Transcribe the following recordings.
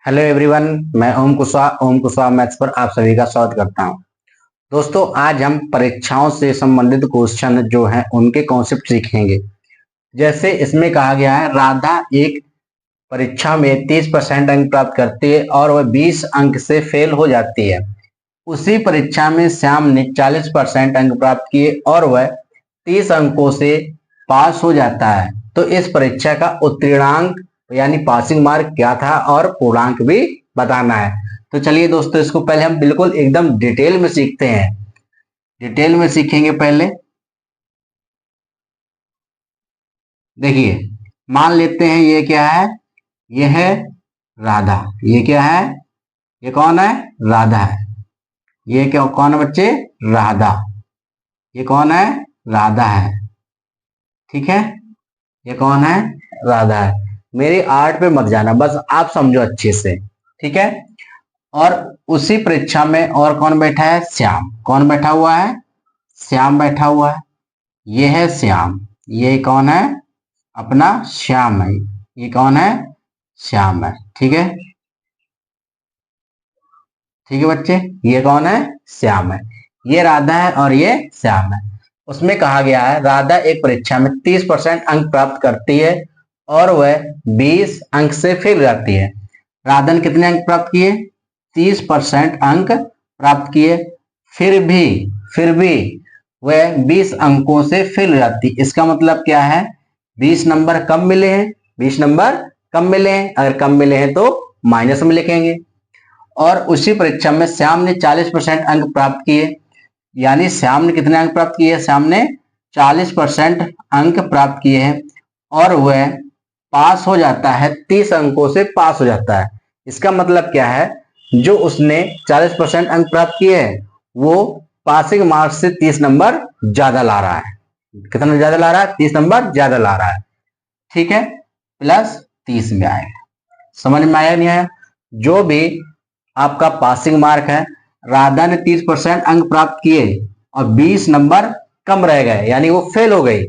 Hello everyone, मैं ओम Kushwaha maths पर आप सभी का स्वागत करता हूं। दोस्तों, आज हम परीक्षाओं से संबंधित क्वेश्चन जो हैं उनके कॉन्सेप्ट सीखेंगे। जैसे इसमें कहा गया है, राधा एक परीक्षा में 30% अंक प्राप्त करती है और वह 20 अंक से फेल हो जाती है। उसी परीक्षा में श्याम ने 40% अंक प्राप्त किए और वह 30 अंकों से पास हो जाता है। तो इस परीक्षा का उत्तीर्णांक यानी पासिंग मार्क क्या था और पूर्णांक भी बताना है। तो चलिए दोस्तों, इसको पहले हम बिल्कुल एकदम डिटेल में सीखते हैं। डिटेल में सीखेंगे पहले। देखिए, मान लेते हैं ये क्या है, ये है राधा। ये क्या है, ये कौन है, राधा है। ये क्या कौन है बच्चे, राधा। ये कौन है, राधा है। ठीक है, ये कौन है, राधा है। मेरी आर्ट पे मत जाना, बस आप समझो अच्छे से। ठीक है। और उसी परीक्षा में और कौन बैठा है, श्याम। कौन बैठा हुआ है, श्याम बैठा हुआ है। ये है श्याम। ये कौन है, अपना श्याम है। ये कौन है, श्याम है। ठीक है, ठीक है बच्चे। ये कौन है, श्याम है। ये राधा है और ये श्याम है। उसमें कहा गया है, राधा एक परीक्षा में 30% अंक प्राप्त करती है और वह 20 अंक से फेल जाती है। राधा ने कितने अंक प्राप्त किए, 30% अंक प्राप्त किए। फिर भी वह 20 अंकों से फेल हो जाती। इसका मतलब क्या है, 20 नंबर कम मिले हैं। 20 नंबर कम मिले हैं, अगर कम मिले हैं तो माइनस में लिखेंगे। और उसी परीक्षा में श्याम ने 40% अंक प्राप्त किए। यानी श्याम ने कितने अंक प्राप्त किए, श्याम ने 40% अंक प्राप्त किए हैं और वह पास हो जाता है, 30 अंकों से पास हो जाता है। इसका मतलब क्या है, जो उसने 40% अंक प्राप्त किए हैं वो पासिंग मार्क्स से 30 नंबर ज्यादा ला रहा है। कितना ज्यादा ला रहा है, 30 नंबर ज्यादा ला रहा है। ठीक है, प्लस 30 में आएगा। समझ में आया नहीं आया। जो भी आपका पासिंग मार्क है, राधा ने 30% अंक प्राप्त किए और 20 नंबर कम रह गए, यानी वो फेल हो गई।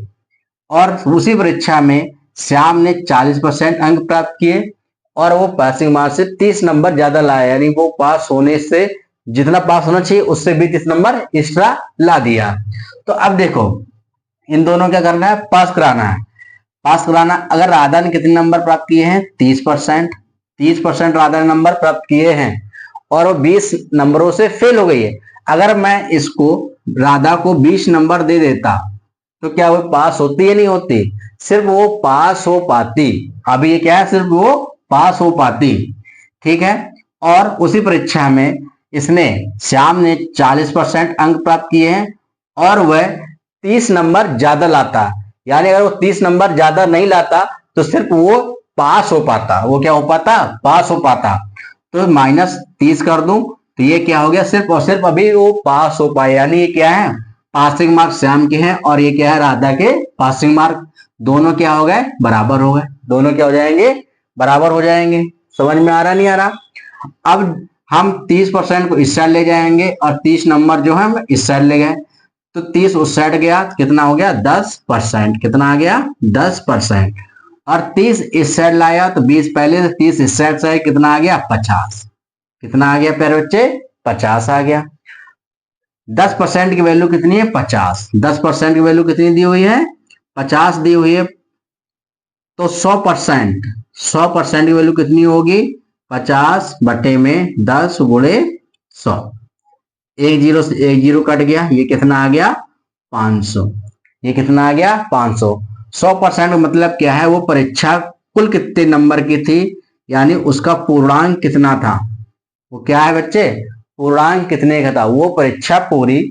और उसी परीक्षा में श्याम ने 40% अंक प्राप्त किए और वो पासिंग मार्क से 30 नंबर ज्यादा लाया, यानी वो पास होने से जितना पास होना चाहिए उससे भी 30 नंबर एक्स्ट्रा ला दिया। तो अब देखो, इन दोनों क्या करना है, पास कराना है। पास कराना, अगर राधा ने कितने नंबर प्राप्त किए हैं, 30%। 30% राधा ने नंबर प्राप्त किए हैं और वो 20 नंबरों से फेल हो गई है। अगर मैं इसको राधा को 20 नंबर दे देता तो क्या वो पास होती या नहीं होती, सिर्फ वो पास हो पाती। अभी ये क्या है, सिर्फ वो पास हो पाती। ठीक है। और उसी परीक्षा में इसने, श्याम ने 40% अंक प्राप्त किए हैं और वह 30 नंबर ज्यादा लाता। यानी अगर वो 30 नंबर ज्यादा नहीं लाता तो सिर्फ वो पास हो पाता। वो क्या हो पाता, पास हो पाता। तो -30 कर दूं तो ये क्या हो गया, सिर्फ और सिर्फ अभी वो पास हो पाए। यानी ये क्या है, पासिंग मार्क श्याम के हैं और ये क्या है, राधा के पासिंग मार्क। दोनों क्या हो गए, बराबर हो गए। दोनों क्या हो जाएंगे, बराबर हो जाएंगे। समझ में आ रहा नहीं आ रहा। अब हम 30% को इस साइड ले जाएंगे और 30 नंबर जो है हम इस साइड ले गए। तो 30 उस साइड गया, कितना हो गया, 10%। कितना आ गया, 10%। और 30 इस साइड लाया तो 20 पहले से, 30 इस साइड से कितना आ गया, 50। कितना आ गया प्यारे बच्चे, 50 आ गया। 10% की वैल्यू कितनी है, 50। 10% की वैल्यू कितनी दी हुई है, 50 दी हुई है। तो 100%, 100% की वैल्यू कितनी होगी, 50 बटे में 10 गुणे 100। एक जीरो से एक जीरो कट गया, ये कितना आ गया, 500। ये कितना आ गया, 500। 100% मतलब क्या है, वो परीक्षा कुल कितने नंबर की थी, यानी उसका पूर्णांक कितना था। वो क्या है बच्चे, पूर्णांक कितने का था। वो परीक्षा पूरी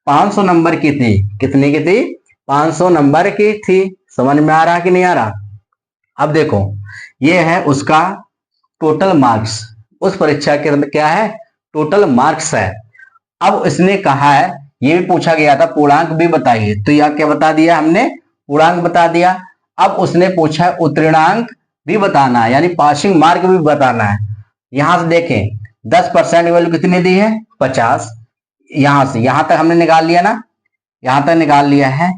500 नंबर की थी। कितने की थी, 500 नंबर की थी। समझ में आ रहा कि नहीं आ रहा। अब देखो, ये है उसका टोटल मार्क्स। उस परीक्षा के अंदर क्या है, टोटल मार्क्स है। अब इसने कहा है, ये भी पूछा गया था पूर्णांक भी बताइए, तो यह क्या बता दिया हमने, पूर्णांक बता दिया। अब उसने पूछा है उत्तीर्णांक भी बताना है, यानी पासिंग मार्क भी बताना है। यहां से देखें, 10% की वैल्यू कितनी दी है, 50। यहां से यहां तक हमने निकाल लिया ना, यहां तक निकाल लिया है।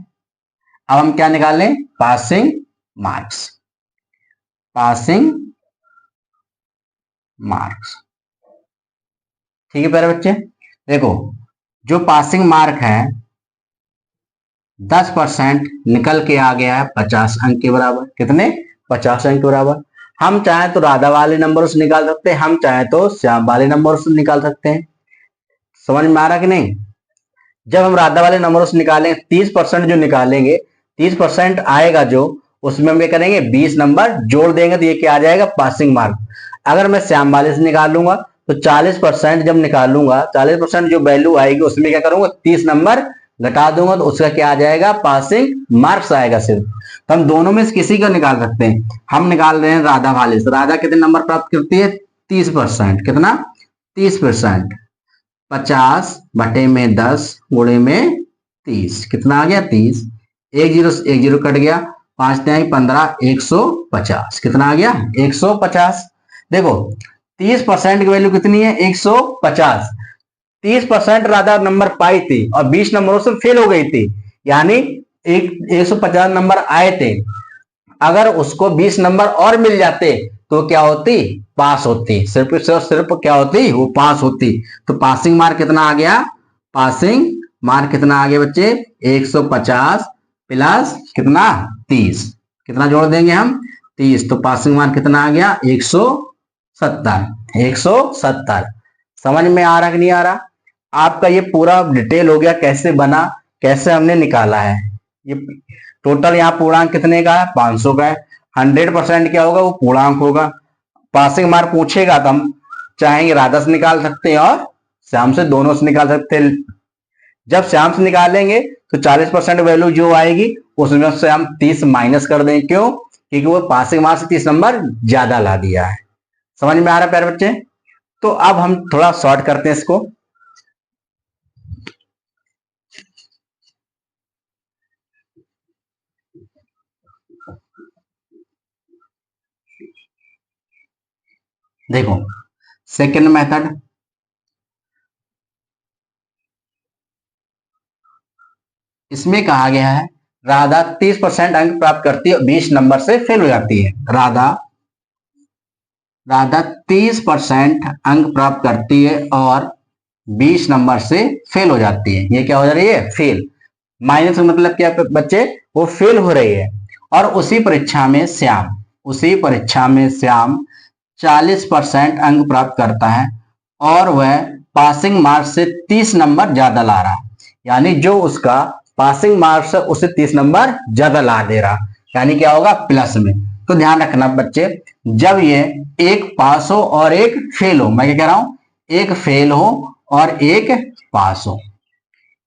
अब हम क्या निकालें, पासिंग मार्क्स। Passing marks. ठीक है प्यारे बच्चे, देखो जो पासिंग मार्क है 10% निकल के आ गया है 50 अंक के बराबर। कितने? 50 अंक के बराबर। हम चाहे तो राधा वाले नंबर से निकाल सकते हैं, हम चाहे तो श्याम वाले नंबर से निकाल सकते हैं। समझ में आ रहा कि नहीं? जब हम राधा वाले नंबरों से निकालेंगे 30% जो निकालेंगे, 30% आएगा जो, उसमें हम क्या करेंगे 20 नंबर जोड़ देंगे तो ये क्या आ जाएगा? Passing mark. अगर मैं श्याम वाले से निकालूंगा तो 40% जब निकालूंगा, 40% जो वैल्यू आएगी उसमें क्या करूंगा 30 नंबर घटा दूंगा तो उसका क्या आ जाएगा? पासिंग मार्क्स आएगा सिर्फ। तो हम दोनों में से किसी का निकाल सकते हैं। हम निकाल रहे हैं राधा वाले से। राधा कितने नंबर प्राप्त करती है? 30%। कितना? 30%। 50 बटे में 10 गुणे में 30, कितना आ गया? 30। एक जीरो कट गया, 5 तिहाई 15, 150। कितना आ गया? 150। देखो 30% की वैल्यू कितनी है? 150। 30% राधा नंबर पाई थी और 20 नंबरों से फेल हो गई थी, यानी 150 नंबर आए थे। अगर उसको 20 नंबर और मिल जाते तो क्या होती? पास होती। सिर्फ क्या होती? वो पास होती। तो पासिंग मार्क कितना आ गया? पासिंग मार्क कितना आ गया बच्चे? 150 प्लस कितना? 30। कितना जोड़ देंगे हम? 30। तो पासिंग मार्क कितना आ गया? 170। 170। समझ में आ रहा कि नहीं आ रहा? आपका ये पूरा डिटेल हो गया कैसे बना, कैसे हमने निकाला है। ये टोटल यहाँ पूर्णांक कितने का है? 500 का है। 100% क्या होगा? वो पूर्णांक होगा। पासिंग मार्क पूछेगा तो हम चाहेंगे राधा से निकाल सकते हैं और श्याम से, दोनों से निकाल सकते हैं। जब श्याम से निकालेंगे तो 40% वैल्यू जो आएगी उसमें से हम 30 माइनस कर दें। क्यों? क्योंकि वो पासिंग मार्क से 30 नंबर ज्यादा ला दिया है। समझ में आ रहा है प्यारे बच्चे? तो अब हम थोड़ा शॉर्ट करते हैं इसको। देखो सेकंड मेथड, इसमें कहा गया है राधा 30% अंक प्राप्त करती है, 20 नंबर से फेल हो जाती है। राधा 30% अंक प्राप्त करती है और 20 नंबर से फेल हो जाती है। ये क्या हो जा रही है? फेल। माइनस का मतलब क्या बच्चे? वो फेल हो रही है। और उसी परीक्षा में श्याम 40% अंक प्राप्त करता है और वह पासिंग मार्क्स से 30 नंबर ज्यादा ला रहा है, यानी जो उसका पासिंग मार्क्स है उससे 30 नंबर ज्यादा ला दे रहा, यानी क्या होगा? प्लस में। तो ध्यान रखना बच्चे, जब ये एक पास हो और एक फेल हो, मैं क्या कह रहा हूं? एक फेल हो और एक पास हो।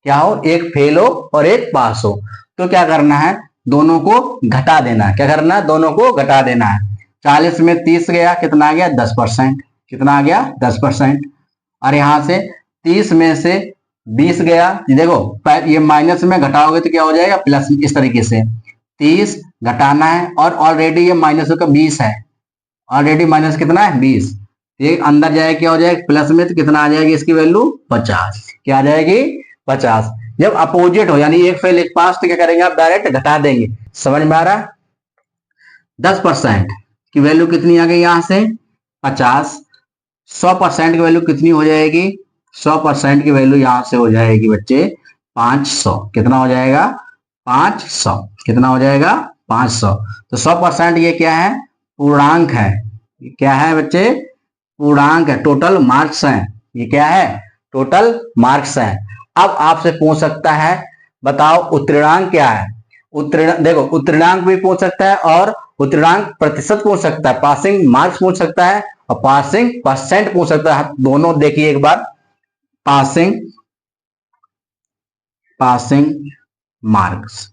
क्या हो? एक फेल हो और एक पास हो। तो क्या करना है? दोनों को घटा देना है। क्या करना है? दोनों को घटा देना है। 40 में 30 गया, कितना आ गया? 10%। कितना आ गया? 10%। और यहां से 30 में से 20 गया, देखो ये माइनस में घटाओगे तो क्या हो जाएगा? प्लस। इस तरीके से 30 घटाना है और ऑलरेडी ये माइनस का 20 है। ऑलरेडी माइनस कितना है? 20। ये अंदर जाएगा, क्या हो जाएगा? प्लस में, तो कितना आ जाएगी इसकी वैल्यू? 50। क्या आ जाएगी? 50। जब अपोजिट हो, यानी एक फेल एक पास, तो क्या करेंगे आप? डायरेक्ट घटा देंगे। समझ में आ रहा है? 10% की वैल्यू कितनी आ गई यहां से? 50। 100% की वैल्यू कितनी हो जाएगी? 100% की वैल्यू यहां से हो जाएगी बच्चे 500। कितना हो जाएगा? 500। कितना हो जाएगा? 500। तो 100% ये क्या है? पूर्णांक है। ये क्या है बच्चे? पूर्णांक है, टोटल मार्क्स हैं। ये क्या है? टोटल मार्क्स हैं। अब आपसे पूछ सकता है बताओ उत्तीर्णांक क्या है? देखो उत्तीर्णांक भी पूछ सकता है और उत्तीर्णांक प्रतिशत पूछ सकता है, पासिंग मार्क्स पूछ सकता है और पासिंग परसेंट पूछ सकता है। दोनों देखिए एक बार। पासिंग मार्क्स,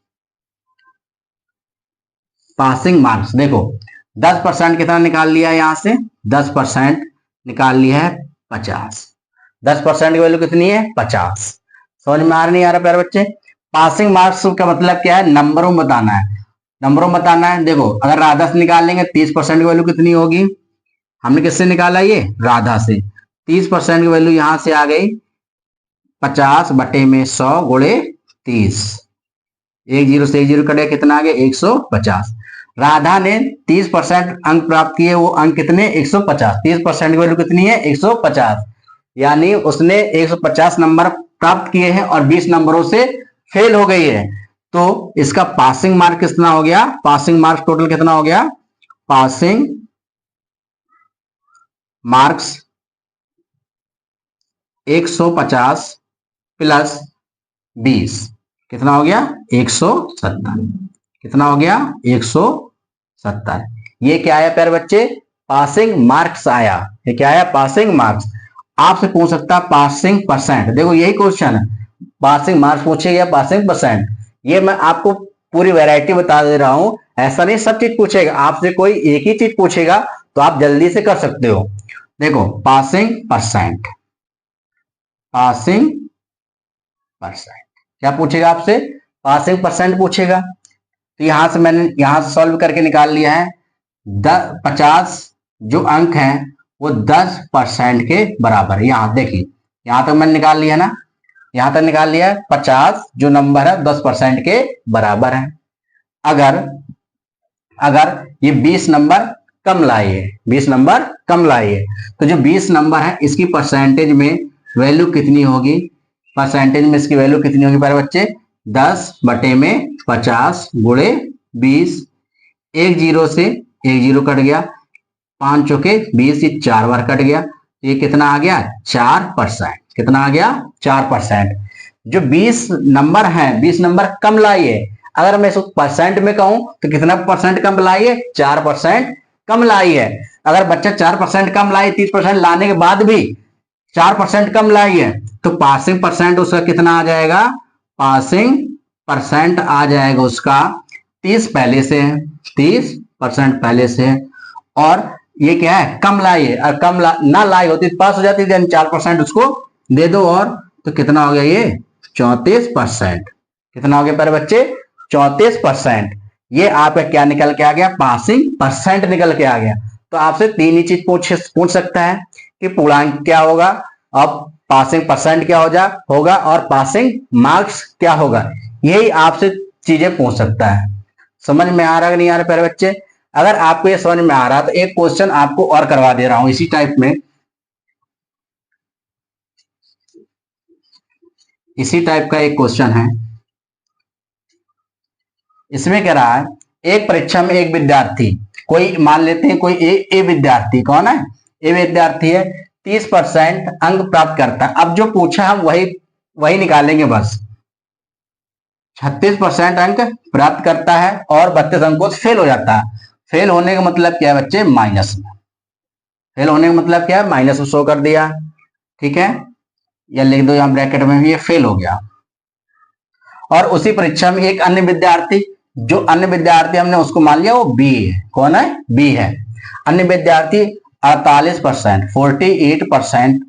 पासिंग मार्क्स देखो 10% कितना निकाल लिया है? यहां से 10% निकाल लिया है 50। 10% की वैल्यू कितनी है? 50। समझ में आ रहा नहीं आ रहा प्यारे बच्चे? पासिंग मार्क्स का मतलब क्या है? नंबरों में बताना है। नंबरों में बताना है। देखो अगर राधा से निकालेंगे 30% की वैल्यू कितनी होगी? हमने किससे निकाला? ये राधा से। 30% की वैल्यू यहां से आ गई 50 बटे में 100 गुणे 30। एक जीरो से एक जीरो कटे, कितना आ गया? 150। राधा ने 30% अंक प्राप्त किए, वो अंक कितने 150, 30% की वैल्यू कितनी है 150, यानी उसने 150 नंबर प्राप्त किए हैं और 20 नंबरों से फेल हो गई है। तो इसका पासिंग मार्क कितना हो गया, पासिंग मार्क्स टोटल कितना हो गया, पासिंग मार्क्स 150 प्लस 20 कितना हो गया 170, कितना हो गया 170। ये क्या आया प्यारे बच्चे, पासिंग मार्क्स आया। ये क्या आया, पासिंग मार्क्स। आपसे पूछ सकता है पासिंग परसेंट, देखो यही क्वेश्चन है, पासिंग मार्क्स पूछेगा, पासिंग परसेंट। ये मैं आपको पूरी वैरायटी बता दे रहा हूं, ऐसा नहीं सब चीज पूछेगा, आपसे कोई एक ही चीज पूछेगा तो आप जल्दी से कर सकते हो। देखो पासिंग परसेंट, पासिंग परसेंट क्या पूछेगा आपसे, पासिंग परसेंट पूछेगा। तो यहां से मैंने यहां से सॉल्व करके निकाल लिया है, 50 जो अंक हैं वो 10% के बराबर है। यहां देखिए, यहां तक मैंने निकाल लिया ना, यहां तक निकाल लिया है, 50 जो नंबर है 10% के बराबर है। अगर अगर ये 20 नंबर कम लाइए, 20 नंबर कम लाइए, तो जो 20 नंबर है इसकी परसेंटेज में वैल्यू कितनी होगी, परसेंटेज में इसकी वैल्यू कितनी होगी प्यारे बच्चे, 10/50 गुणे 20, एक जीरो से एक जीरो कट गया, 5 चौके 20, ये 4 बार कट गया, ये कितना आ गया 4%, कितना आ गया 4%। जो 20 नंबर है 20 नंबर कम लाइए, अगर मैं इसको परसेंट में कहूं तो कितना परसेंट कम लाइए, 4% कम लाइए। अगर बच्चा 4% कम लाइए, 30% लाने के बाद भी 4% कम लाइए, तो पासिंग परसेंट उसका कितना आ जाएगा, पासिंग परसेंट आ जाएगा उसका 30 पहले से है, 30% पहले से है। और ये क्या है कम लाई है, और कम ना लाई होती तो पास हो जाती, 4% उसको दे दो, और तो कितना हो गया ये 34%, कितना हो गया पर बच्चे 34%। ये आपका क्या निकल के आ गया, पासिंग परसेंट निकल के आ गया। तो आपसे तीन ही चीज पूछ सकता है कि पूर्णांक क्या होगा, अब पासिंग परसेंट क्या होगा और पासिंग मार्क्स क्या होगा, यही आपसे चीजें पूछ सकता है। समझ में आ रहा है नहीं आ रहा प्यारे बच्चे, अगर आपको ये समझ में आ रहा तो एक क्वेश्चन आपको और करवा दे रहा हूं इसी टाइप में, इसी टाइप का एक क्वेश्चन है। इसमें कह रहा है एक परीक्षा में एक विद्यार्थी, कोई मान लेते हैं कोई ए विद्यार्थी, कौन है ए विद्यार्थी है, 30% अंक प्राप्त करता है। अब जो पूछा हम वही वही निकालेंगे बस। 36% अंक प्राप्त करता है और 32 अंकों से फेल हो जाता है। फेल होने का मतलब क्या है बच्चे, माइनस में, फेल होने का मतलब क्या है, माइनस में शो कर दिया, ठीक है, या लिख दो यहां ब्रैकेट में भी, ये फेल हो गया। और उसी परीक्षा में एक अन्य विद्यार्थी, जो अन्य विद्यार्थी हमने उसको मान लिया वो बी है, कौन है बी है। अन्य विद्यार्थी 48%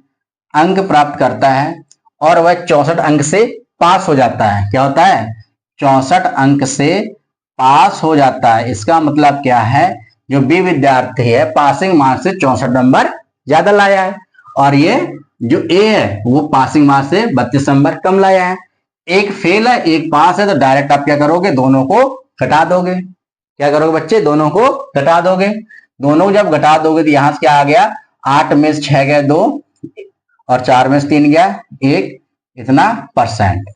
अंक प्राप्त करता है और वह 64 अंक से पास हो जाता है। क्या होता है, 64 अंक से पास हो जाता है। इसका मतलब क्या है, जो बी विद्यार्थी है पासिंग मार्क्स से 64 नंबर ज्यादा लाया है, और ये जो ए है वो पासिंग मार्क्स से 32 नंबर कम लाया है। एक फेल है एक पास है, तो डायरेक्ट आप क्या करोगे, दोनों को घटा दोगे। क्या करोगे बच्चे, दोनों को घटा दोगे। दोनों जब घटा दोगे तो यहां से क्या आ गया, 8 में से 6 गया 2, और 4 में से 3 गया 1, इतना परसेंट।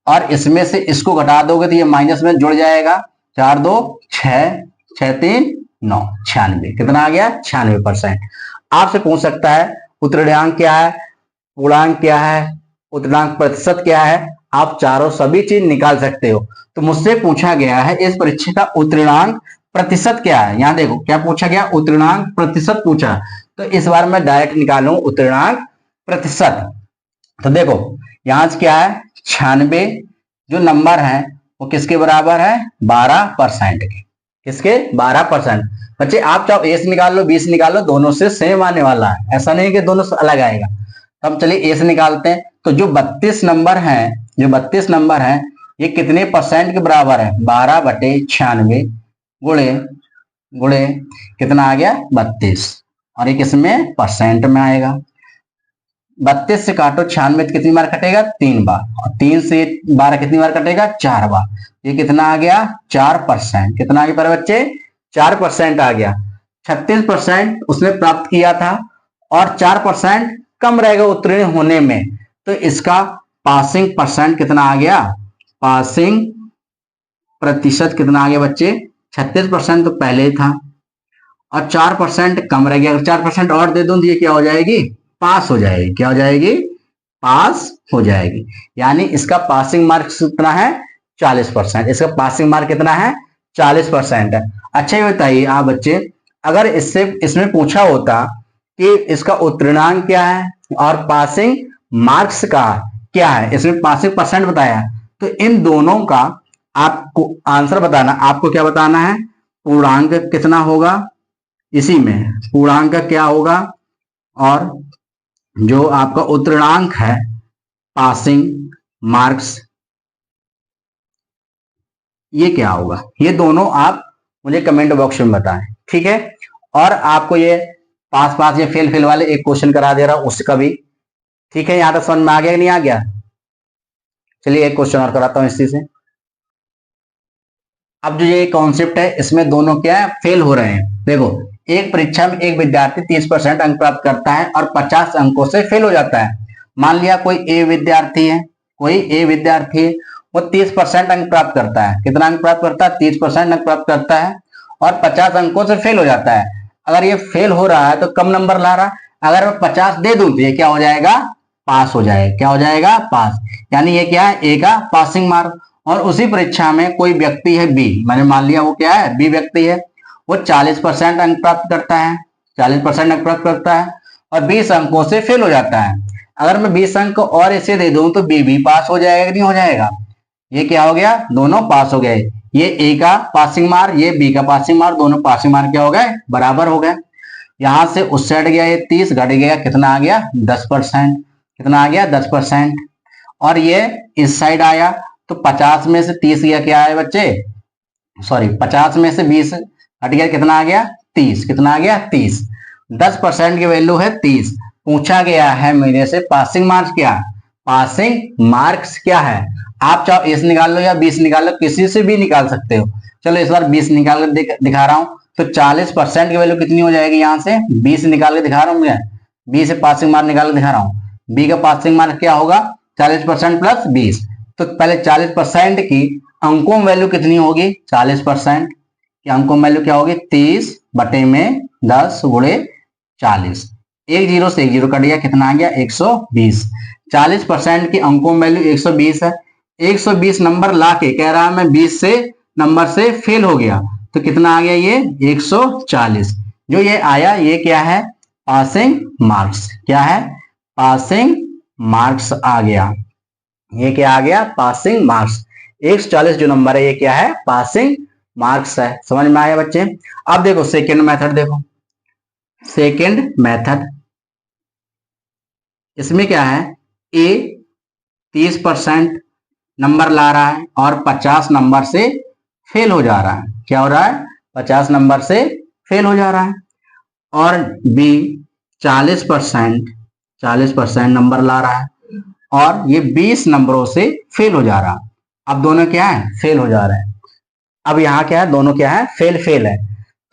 और इसमें से इसको घटा दोगे तो ये माइनस में जुड़ जाएगा, 4 2 6, 6 3 9, 96, कितना आ गया 96%। आपसे पूछ सकता है उत्तरांक क्या है, पूर्णांक क्या है, उत्तरांक प्रतिशत क्या है, आप चारों सभी चीज निकाल सकते हो। तो मुझसे पूछा गया है इस परीक्षा का उत्तरांक प्रतिशत क्या है, यहां देखो क्या पूछा गया, उत्तरांक प्रतिशत पूछा। तो इस बार मैं डायरेक्ट निकालूं उत्तरांक प्रतिशत। तो देखो यहां से क्या है, 96 जो नंबर है वो किसके बराबर है, 12% के, किसके 12%। बच्चे आप चाहो ए से निकाल लो, बी से निकाल लो, दोनों से सेम आने वाला है, ऐसा नहीं कि दोनों से अलग आएगा। तो हम चलिए ए से निकालते हैं। तो जो 32 नंबर है, जो 32 नंबर है ये कितने परसेंट के बराबर है, 12/96 गुणे गुणे कितना आ गया 32, और ये किसमें परसेंट में आएगा। 32 से काटो 96 कितनी बार कटेगा? 3 बार। और 3 से 12 कितनी बार कटेगा? 4 बार। ये कितना आ गया? 4%। कितना आ गया पर बच्चे? 4% आ गया। 36% उसने प्राप्त किया था और 4% कम रहेगा उत्तीर्ण होने में, तो इसका पासिंग परसेंट कितना आ गया? पासिंग प्रतिशत कितना आ गया बच्चे? 36% तो पहले ही था और 4% कम रह गया। अगर 4% और दे दूं तो ये क्या हो जाएगी? पास हो जाएगी। क्या हो जाएगी? पास हो जाएगी। यानी इसका पासिंग मार्क कितना है? 40%। इसका पासिंग मार्क कितना है? 40% है। अच्छा ये बताइए आप बच्चे, अगर इससे इसमें पूछा होता कि इसका उत्तीर्णांक क्या है और पासिंग मार्क्स का क्या है, इसमें पासिंग परसेंट बताया, तो इन दोनों का आपको आंसर बताना। आपको क्या बताना है? पूर्णांक कितना होगा, इसी में पूर्णांक क्या होगा और जो आपका उत्तीर्णांक है पासिंग मार्क्स ये क्या होगा, ये दोनों आप मुझे कमेंट बॉक्स में बताएं। ठीक है। और आपको ये पास पास या फेल फेल वाले एक क्वेश्चन करा दे रहा हूं उसका भी। ठीक है, यहां तक समझ में आ गया कि नहीं आ गया? चलिए एक क्वेश्चन और कराता हूं इसी से। अब जो ये कॉन्सेप्ट है इसमें दोनों क्या है? फेल हो रहे हैं। देखो, एक परीक्षा में एक विद्यार्थी 30% अंक प्राप्त करता है और 50 अंकों से फेल हो जाता है। मान लिया कोई ए विद्यार्थी है, कोई ए विद्यार्थी है, वो 30% अंक प्राप्त करता है। कितना अंक प्राप्त करता है? 30% अंक प्राप्त करता है और 50 अंकों से फेल हो जाता है। अगर ये फेल हो रहा है तो कम नंबर ला रहा है, अगर मैं 50 दे दूं तो ये क्या हो जाएगा? पास हो जाएगा। क्या हो जाएगा? पास। यानी ये क्या है? ए का पासिंग मार्क। और उसी परीक्षा में कोई व्यक्ति है बी, मैंने मान लिया वो क्या है? बी व्यक्ति है, वो 40% अंक प्राप्त करता है, 40% अंक प्राप्त करता है और 20 अंकों से फेल हो जाता है। अगर मैं 20 अंक और इसे दे दूं तो बी भी पास हो जाएगा कि नहीं हो जाएगा? ये क्या हो गया? दोनों पास हो गए। ये ए का पासिंग मार्क, ये बी का पासिंग मार्क, दोनों पासिंग मार्क क्या हो गए? बराबर हो गए। यहां से उस साइड गया, ये 30 घट गया, कितना आ गया? 10%। कितना आ गया? 10%। और ये इस साइड आया तो 50 में से 30 गया, क्या है बच्चे? सॉरी, 50 में से 20 हट गया, कितना आ गया? 30। कितना आ गया? 30। 10% की वैल्यू है 30। पूछा गया है मेरे से पासिंग मार्क्स क्या? पासिंग मार्क्स क्या है? आप चाहो 20 निकाल लो या 20 निकाल लो, किसी से भी निकाल सकते हो। चलो इस बार 20 निकाल कर दिखा रहा हूं। तो 40% की वैल्यू कितनी हो जाएगी? यहां से 20 निकाल के दिखा रहा हूं मैं, 20 से पासिंग मार्क निकाल के दिखा रहा हूं। बी का पासिंग मार्क क्या होगा? 40% प्लस 20। तो पहले 40% की अंकों में वैल्यू कितनी होगी? 40% की अंकों में वैल्यू क्या होगी? 30 बटे में 10 गुणे 40। एक जीरो से एक जीरो कट गया, कितना आ गया? 120। 40% की अंकों में वैल्यू 120 है। 120 नंबर ला के कह रहा है मैं 20 से नंबर से फेल हो गया, तो कितना आ गया? ये 140। जो ये आया ये क्या है? Passing marks. क्या है? पासिंग मार्क्स आ गया। ये क्या आ गया? Passing marks. 140 जो नंबर है ये क्या है? पासिंग मार्क्स है। समझ में आया बच्चे? अब देखो सेकेंड मेथड, देखो सेकेंड मेथड, इसमें क्या है? ए 30% नंबर ला रहा है और 50 नंबर से फेल हो जा रहा है। क्या हो रहा है? 50 नंबर से फेल हो जा रहा है। और बी 40% नंबर ला रहा है और ये 20 नंबरों से फेल हो जा रहा है। अब दोनों क्या है? फेल हो जा रहे हैं। अब यहाँ क्या है? दोनों क्या है? फेल फेल है।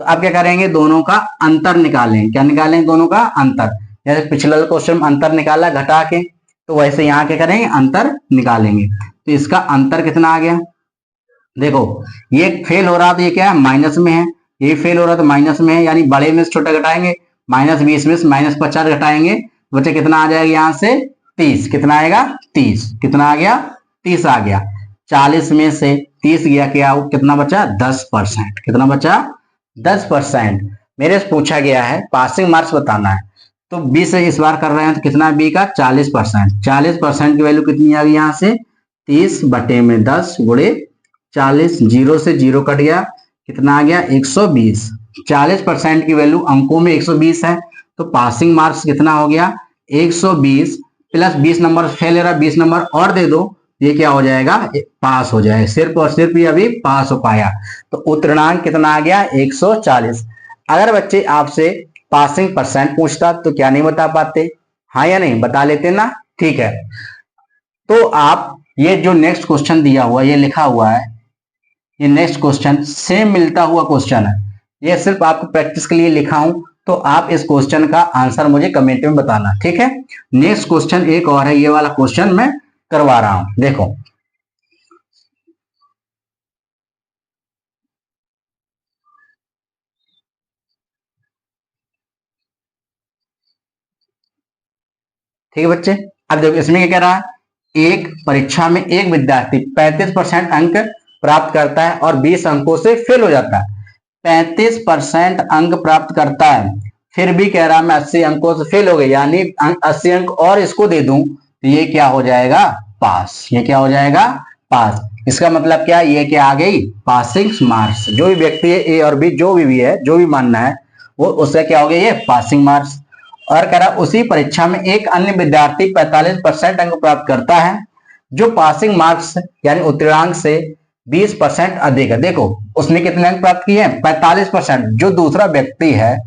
तो अब क्या करेंगे? दोनों का अंतर निकालेंगे। क्या निकालेंगे? दोनों का अंतर। जैसे पिछले क्वेश्चन में अंतर निकाला घटा के, तो वैसे यहाँ क्या करेंगे? अंतर निकालेंगे। तो इसका अंतर कितना आ गया? देखो, ये फेल हो रहा तो ये क्या है? माइनस में है। ये फेल हो रहा तो माइनस में है, यानी बड़े में से छोटा घटाएंगे। -20 में से -50 घटाएंगे, बच्चे कितना आ जाएगा? यहाँ से 30। कितना आएगा? 30। कितना आ गया? 30 आ गया। 40 में से 30 गया, क्या कितना बचा? 10%। कितना बचा? 10%। मेरे से पूछा गया है पासिंग मार्क्स बताना है, तो 20 से इस बार कर रहे हैं तो कितना बी का? 40%। 40% की वैल्यू कितनी आ गई? यहाँ से 30 बटे में 10 गुणे 40, जीरो से जीरो कट गया, कितना आ गया? 120। 40% की वैल्यू अंकों में 120 है, तो पासिंग मार्क्स कितना हो गया? 120 प्लस 20 नंबर फेल रहा, 20 नंबर और दे दो, ये क्या हो जाएगा? पास हो जाएगा। सिर्फ और सिर्फ ये अभी पास हो पाया। तो उत्तीर्णांक कितना आ गया? 140। अगर बच्चे आपसे पासिंग परसेंट पूछता तो क्या नहीं बता पाते? हाँ या नहीं बता लेते ना, ठीक है। तो आप ये जो नेक्स्ट क्वेश्चन दिया हुआ ये लिखा हुआ है, ये नेक्स्ट क्वेश्चन सेम मिलता हुआ क्वेश्चन है, ये सिर्फ आपको प्रैक्टिस के लिए लिखा हूं, तो आप इस क्वेश्चन का आंसर मुझे कमेंट में बताना, ठीक है। नेक्स्ट क्वेश्चन एक और है, ये वाला क्वेश्चन मैं करवा रहा हूं, देखो। ठीक है बच्चे, अब देखो इसमें क्या कह रहा है, एक परीक्षा में एक विद्यार्थी 35% अंक प्राप्त करता है और 20 अंकों से फेल हो जाता है। 35% अंक प्राप्त करता है, फिर भी कह रहा है मैं 80 अंकों से फेल हो गया, यानी 80 अंक और इसको दे दूं तो ये क्या हो जाएगा, पास। ये क्या हो जाएगा, पास। इसका मतलब क्या, ये क्या आ गई, पासिंग मार्क्स। जो भी व्यक्ति है ए और बी जो भी है, जो भी मानना है वो उसका क्या हो गया, ये पासिंग मार्क्स। और कह रहा उसी परीक्षा में एक अन्य विद्यार्थी 45% अंक प्राप्त करता है जो पासिंग मार्क्स यानी उत्तीर्णांक से 20% अधिक है। देखो उसने कितने अंक प्राप्त किए हैं, 45%। जो दूसरा व्यक्ति है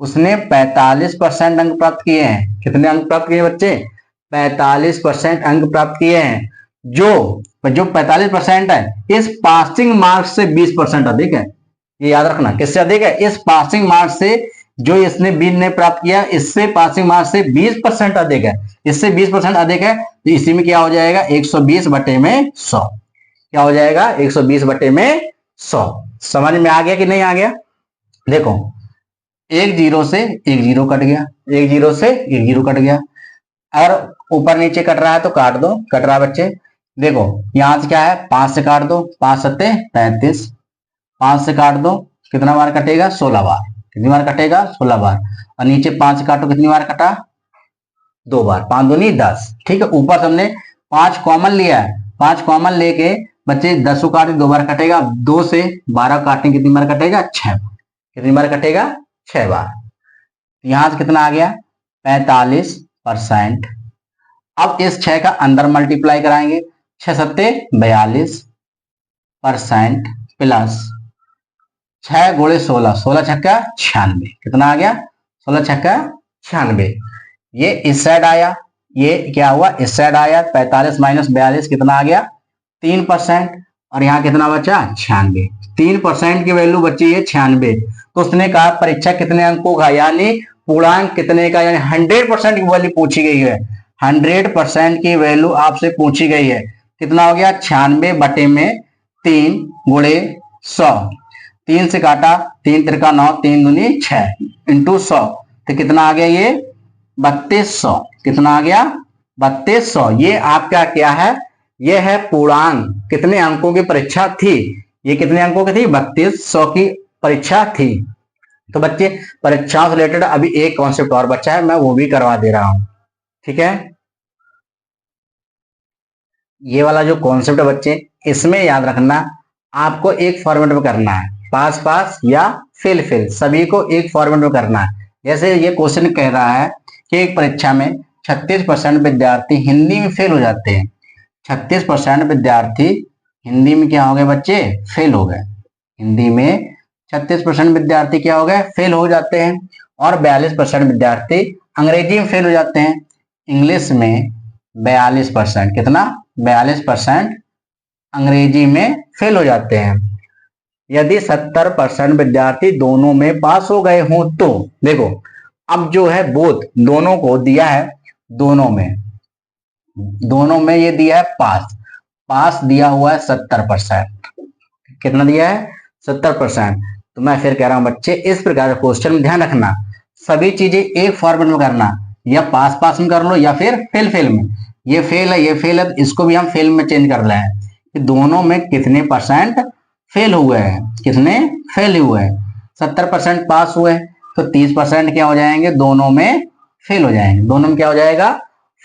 उसने 45% अंक प्राप्त किए हैं। कितने अंक प्राप्त किए बच्चे, 45% अंक प्राप्त किए हैं। जो जो 45% है इस पासिंग मार्क्स से 20% अधिक है। ये याद रखना, किससे अधिक है, इस पासिंग मार्क्स से। जो इसने बी ने प्राप्त किया इससे पासिंग मार्क्स से 20% अधिक है, इससे 20% अधिक है, तो इसी में क्या हो जाएगा, 120 बटे में 100। क्या हो जाएगा, 120 बटे में 100। समझ में आ गया कि नहीं आ गया। देखो एक जीरो से एक जीरो कट गया, एक जीरो से एक जीरो कट गया, और ऊपर नीचे कट रहा है तो काट दो, कट रहा है बच्चे। देखो यहां से क्या है, 5 से काट दो, 5 सत्ते 35, 5 से काट दो, कितना बार कटेगा, 16 बार। कितनी बार कटेगा, 16 बार। और नीचे 5 काटो, कितनी बार कटा, 2 बार। 5 दूनी 10, ठीक है। ऊपर हमने 5 कॉमन लिया है, 5 कॉमन लेके बच्चे 10 को काटे 2 बार कटेगा, 2 से 12 काटने कितनी बार कटेगा, 6 बार। कितनी बार कटेगा, 6 बार। यहां से कितना आ गया, 45%। अब इस 6 का अंदर मल्टीप्लाई कराएंगे, 6 सत्ते 42% प्लस 6 गुणे 16, 16 छक्का 96। कितना आ गया, 16 छक्का 96। ये इस साइड आया, ये क्या हुआ, इस साइड आया, 45 माइनस 42 कितना आ गया, 3%। और यहाँ कितना बचा, 96। 3% की वैल्यू बची है 96। तो उसने कहा परीक्षा कितने अंकों का, यानी पूर्णांक कितने का, यानी 100% की वैल्यू पूछी गई है। 100% की वैल्यू आपसे पूछी गई है। कितना हो गया, 96 बटे में 3 गुणे 100। 3 से काटा, 3 तिरका 9, 3 दूनी 6 इंटू 100, तो कितना आ गया, ये 3200। कितना आ गया, 3200। ये आपका क्या है, ये है पूर्णांक। कितने अंकों की परीक्षा थी, ये कितने अंकों की थी, 3200 की परीक्षा थी। तो बच्चे परीक्षाओं से रिलेटेड अभी एक कॉन्सेप्ट और बचा है, मैं वो भी करवा दे रहा हूं, ठीक है। ये वाला जो कॉन्सेप्ट है बच्चे, इसमें याद रखना आपको एक फॉर्मेट में करना है, पास पास या फेल फेल, सभी को एक फॉर्मेट में करना है। जैसे ये क्वेश्चन कह रहा है कि एक परीक्षा में 36% विद्यार्थी हिंदी में फेल हो जाते हैं। 36% विद्यार्थी हिंदी में क्या हो गए बच्चे, फेल हो गए। हिंदी में 36% विद्यार्थी क्या हो गए, फेल हो जाते हैं। और 42% विद्यार्थी अंग्रेजी में फेल हो जाते हैं। इंग्लिश में 42%, कितना, 42% अंग्रेजी में फेल हो जाते हैं। यदि 70% विद्यार्थी दोनों में पास हो गए हों तो, देखो अब जो है बोथ, दोनों को दिया है, दोनों में ये दिया है पास, पास दिया हुआ है 70%। कितना दिया है, 70%। तो मैं फिर कह रहा हूं बच्चे, इस प्रकार के क्वेश्चन में ध्यान रखना, सभी चीजें एक फॉर्मेट में करना, या पास पास में कर लो या फिर फेल फेल में। ये फेल है, ये फेल है, तो इसको भी हम फेल में चेंज कर रहे हैं कि दोनों में कितने परसेंट फेल हुए हैं, कितने फेल हुए हैं। 70% पास हुए तो 30% क्या हो जाएंगे, दोनों में फेल हो जाएंगे। दोनों में क्या हो जाएगा,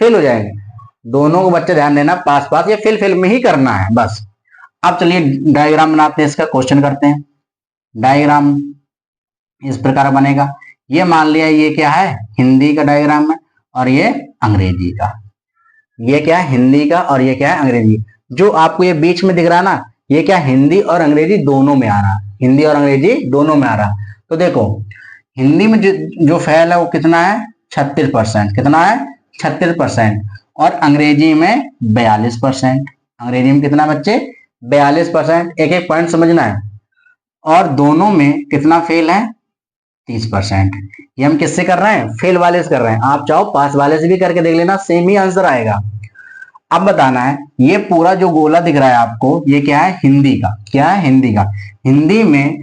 फेल हो जाएंगे। दोनों को बच्चे ध्यान देना, पास पास या फेल फेल में ही करना है बस। अब चलिए डायग्राम बनाते हैं, इसका क्वेश्चन करते हैं। डायग्राम इस प्रकार बनेगा, ये मान लिया ये क्या है, हिंदी का डायग्राम है और ये अंग्रेजी का। ये क्या है, हिंदी का, और ये क्या है, अंग्रेजी। जो आपको ये बीच में दिख रहा है ना, ये क्या, हिंदी और अंग्रेजी दोनों में आ रहा है, हिंदी और अंग्रेजी दोनों में आ रहा है। तो देखो हिंदी में जो फेल है वो कितना है, 36%। कितना है, 36% और अंग्रेजी में 42%। अंग्रेजी में कितना बच्चे? 42%। एक एक पॉइंट समझना है। और दोनों में कितना फेल है? 30%। ये हम किससे कर रहे हैं? फेल वाले से कर रहे हैं। आप चाहो पास वाले से भी करके देख लेना, सेम ही आंसर आएगा। अब बताना है, ये पूरा जो गोला दिख रहा है आपको, ये क्या है? हिंदी का। क्या है? हिंदी का। हिंदी में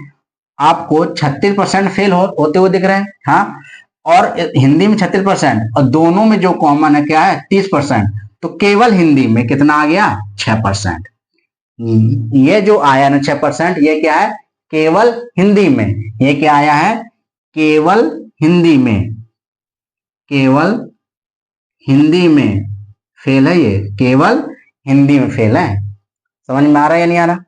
आपको 36% फेल होते हुए दिख रहे हैं। हाँ, और हिंदी में 36% और दोनों में जो कॉमन है क्या है? 30%। तो केवल हिंदी में कितना आ गया? 6%। ये जो आया ना 6%, ये क्या है? केवल हिंदी में। ये क्या आया है? केवल हिंदी में। केवल हिंदी में फेल है। ये केवल हिंदी में फेल है। समझ में आ रहा है या नहीं आ रहा?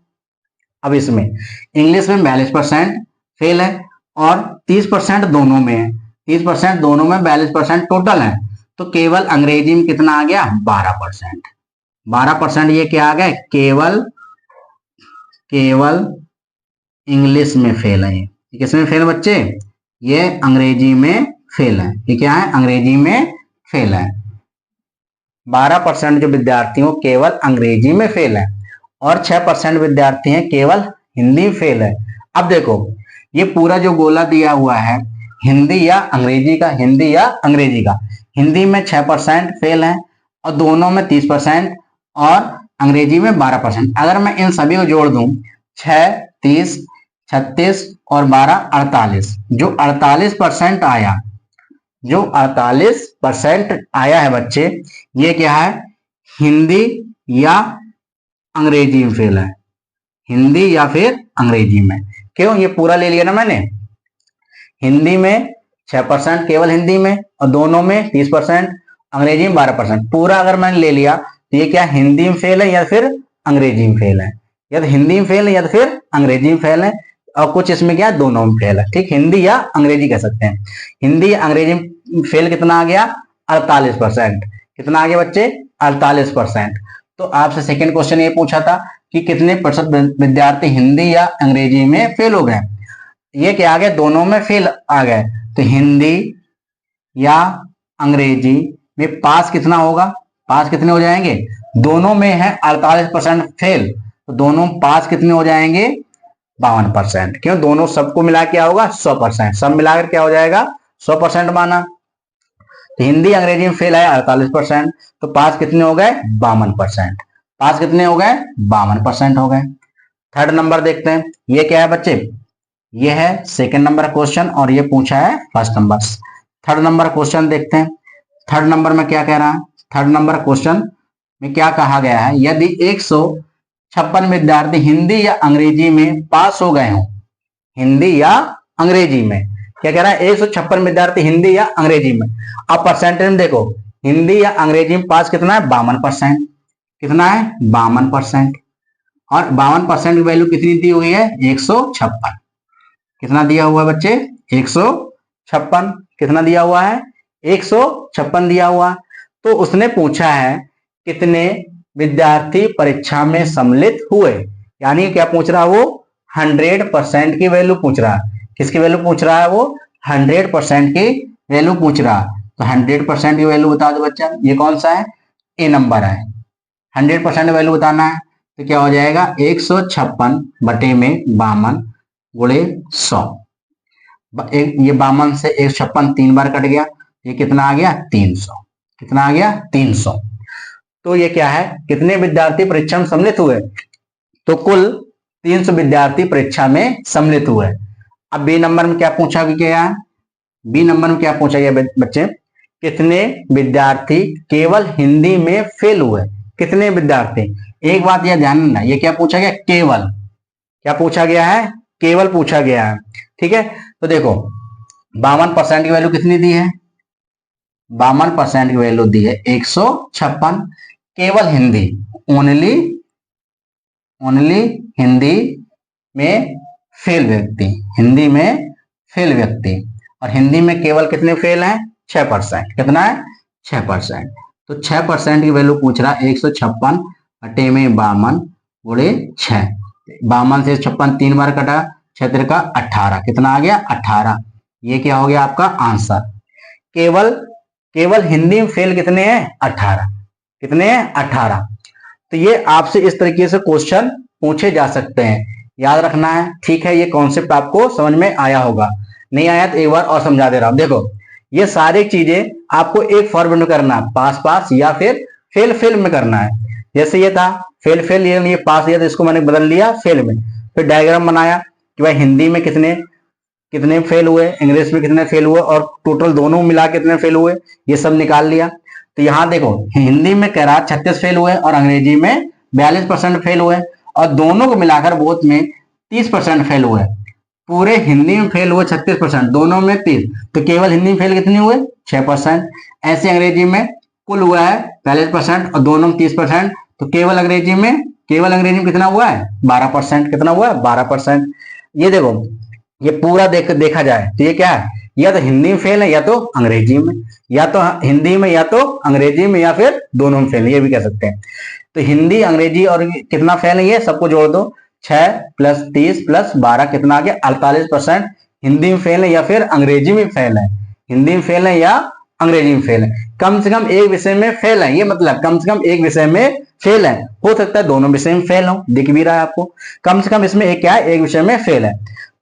अब इसमें इंग्लिश में 42% फेल है और 30% दोनों में है। 30% दोनों में, 42% टोटल है। तो केवल अंग्रेजी में कितना आ गया? 12%। 12% ये क्या आ गया? केवल इंग्लिश में फेल है। ये किसमें फेल बच्चे? ये अंग्रेजी में फेल है। ये क्या है? अंग्रेजी में फेल है। 12% जो विद्यार्थी हो केवल अंग्रेजी में फेल है और 6% विद्यार्थी हैं केवल हिंदी में फेल है। अब देखो, ये पूरा जो गोला दिया हुआ है, हिंदी या अंग्रेजी का, हिंदी या अंग्रेजी का। हिंदी में 6% फेल है और दोनों में 30% और अंग्रेजी में 12%। अगर मैं इन सभी को जोड़ दूं, 6, 30, 36 और 12, 48। जो 48% आया, जो 48% आया है बच्चे, ये क्या है? हिंदी या अंग्रेजी में फेल है। हिंदी या फिर अंग्रेजी में। क्यों? ये पूरा ले लिया ना मैंने। हिंदी में 6% केवल हिंदी में और दोनों में 30%, अंग्रेजी में 12%। पूरा अगर मैंने ले लिया तो ये क्या? हिंदी में फेल है या फिर अंग्रेजी में फेल है। या तो हिंदी में फेल है या तो फिर अंग्रेजी में फेल है। और कुछ इसमें क्या? दोनों में फेल है। ठीक, हिंदी या अंग्रेजी कह सकते हैं। हिंदी या अंग्रेजी में फेल कितना आ गया? 48%। कितना आ गया बच्चे? 48%। तो आपसे सेकंड क्वेश्चन ये पूछा था कि कितने प्रतिशत विद्यार्थी हिंदी या अंग्रेजी में फेल हो गए। ये क्या आ गया? दोनों में फेल आ गए। तो हिंदी या अंग्रेजी में पास कितना होगा? पास कितने हो जाएंगे? दोनों में है 48% फेल, तो दोनों पास कितने हो जाएंगे? 52%। क्यों? दोनों सबको मिला क्या होगा? 100%। सब मिलाकर क्या हो जाएगा? 100% माना। तो हिंदी अंग्रेजी में फेल है 48%, तो पास कितने हो गए? 52%। पास कितने हो गए? 52% हो गए। थर्ड नंबर देखते हैं, ये क्या है बच्चे? ये है सेकंड नंबर क्वेश्चन और ये पूछा है first number. Third number question देखते हैं। थर्ड नंबर में क्या कह रहा है? थर्ड नंबर क्वेश्चन में क्या कहा गया है? यदि 156 विद्यार्थी हिंदी या अंग्रेजी में पास हो गए हों, हिंदी या अंग्रेजी में, क्या कह रहा है? 156 विद्यार्थी हिंदी या अंग्रेजी में। अब परसेंटेज में देखो, हिंदी या अंग्रेजी में पास कितना है? 52%। कितना है? 52%। और 52% की वैल्यू कितनी दी हुई है? 156। कितना दिया हुआ है बच्चे? 156। कितना दिया हुआ है? 156 दिया हुआ। तो उसने पूछा है कितने विद्यार्थी परीक्षा में सम्मिलित हुए, यानी क्या पूछ रहा है वो? 100% की वैल्यू पूछ रहा है। किसकी वैल्यू पूछ रहा है वो? 100% की वैल्यू पूछ रहा है। तो 100% की वैल्यू बता दो बच्चा। ये कौन सा है? ए नंबर है। 100% वैल्यू बताना है तो क्या हो जाएगा? 156 बटे में 52 गुणे 100। ये 52 से 156 3 बार कट गया। ये कितना आ गया? 300। कितना आ गया? 300। तो ये क्या है? कितने विद्यार्थी परीक्षा में सम्मिलित हुए? तो कुल 300 विद्यार्थी परीक्षा में सम्मिलित हुए। अब बी नंबर में क्या पूछा गया है? बी नंबर में क्या पूछा गया बच्चे? कितने विद्यार्थी केवल हिंदी में फेल हुए? कितने विद्यार्थी? एक बात यह ध्यान रखना, ये क्या पूछा गया? केवल। क्या पूछा गया है? केवल पूछा गया है। ठीक है, तो देखो 52% की वैल्यू कितनी दी है? 52% की वैल्यू दी है 156। केवल हिंदी, ओनली हिंदी में फेल व्यक्ति, हिंदी में फेल व्यक्ति। और हिंदी में केवल कितने फेल हैं? 6%। कितना है? 6%। तो 6% की वैल्यू पूछ रहा है 156 बटे में 52 गुणे 6। 52 से 56 3 बार कटा, 6 का 18। कितना आ गया? 18। ये क्या हो गया आपका आंसर? केवल केवल हिंदी में फेल कितने हैं? 18। कितने हैं? 18। तो ये आपसे इस तरीके से क्वेश्चन पूछे जा सकते हैं, याद रखना है। ठीक है, ये कॉन्सेप्ट आपको समझ में आया होगा, नहीं आया तो एक बार और समझा दे रहा हूं। देखो ये सारी चीजें आपको एक फॉर्मेट में करना है, पास पास या फिर फेल फेल में करना है। जैसे ये था फेल फेल, ये पास दिया तो इसको मैंने बदल लिया फेल में। फिर डायग्राम बनाया कि भाई हिंदी में कितने कितने फेल हुए, इंग्लिश में कितने फेल हुए, और टोटल दोनों मिला कितने फेल हुए, ये सब निकाल लिया। तो यहाँ देखो हिंदी में कह रहा 36 फेल हुए और अंग्रेजी में 42% फेल हुए, और दोनों को मिलाकर बोथ में 30% फेल हुए। पूरे हिंदी में फेल हुए 36%, दोनों में 30, तो केवल हिंदी में फेल कितने हुए? 6%। ऐसे अंग्रेजी में कुल हुआ है 42% और दोनों में 30%, तो केवल अंग्रेजी में कितना हुआ है? 12%। कितना हुआ है? 12%। ये देखो ये पूरा देखा जाए तो ये क्या है? या तो हिंदी में फेल है या तो अंग्रेजी में, या तो हिंदी में या तो अंग्रेजी में, या फिर दोनों में फेल है, ये भी कह सकते हैं। तो हिंदी अंग्रेजी और कितना फेल है, ये सबको जोड़ दो, 6 + 30 + 12 कितना आ गया? 48% हिंदी में फेल है या फिर अंग्रेजी में फेल है। हिंदी में फेल है या अंग्रेजी में फेल है, कम से कम एक विषय में फेल है, ये मतलब कम से कम एक विषय में फेल है। हो सकता है दोनों विषय में फेल हो, दिख भी रहा है आपको, कम से कम इसमें एक क्या है? एक विषय में फेल है।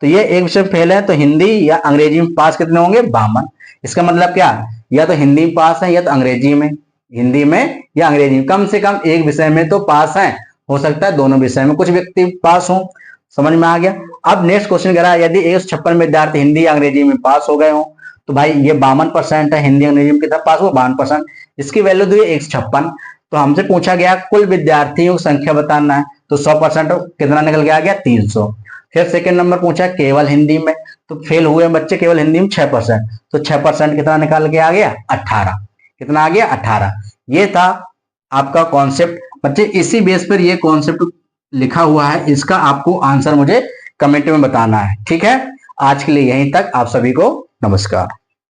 तो ये एक विषय में फेल है, तो हिंदी या अंग्रेजी में पास कितने होंगे? 52। इसका मतलब क्या? या तो हिंदी में पास है या तो अंग्रेजी में, हिंदी में या अंग्रेजी में, कम से कम एक विषय में तो पास है। हो सकता है दोनों विषय में कुछ व्यक्ति पास हो। समझ में आ गया? अब नेक्स्ट क्वेश्चन कह रहा है यदि 156 विद्यार्थी हिंदी अंग्रेजी में पास हो गए हो, तो भाई ये 52% है, हिंदी अंग्रेजी में कितना पास हुआ? 52%। इसकी वैल्यू दी 156। तो हमसे पूछा गया कुल विद्यार्थियों की संख्या बताना है, तो 100% कितना निकल के आ गया? 300। फिर सेकंड नंबर पूछा केवल हिंदी में, तो फेल हुए बच्चे केवल हिंदी में 6%, तो 6% कितना निकाल के आ गया? 18। कितना आ गया? 18। ये था आपका कॉन्सेप्ट बच्चे, इसी बेस पर ये कॉन्सेप्ट लिखा हुआ है, इसका आपको आंसर मुझे कमेंट में बताना है। ठीक है, आज के लिए यहीं तक, आप सभी को नमस्कार।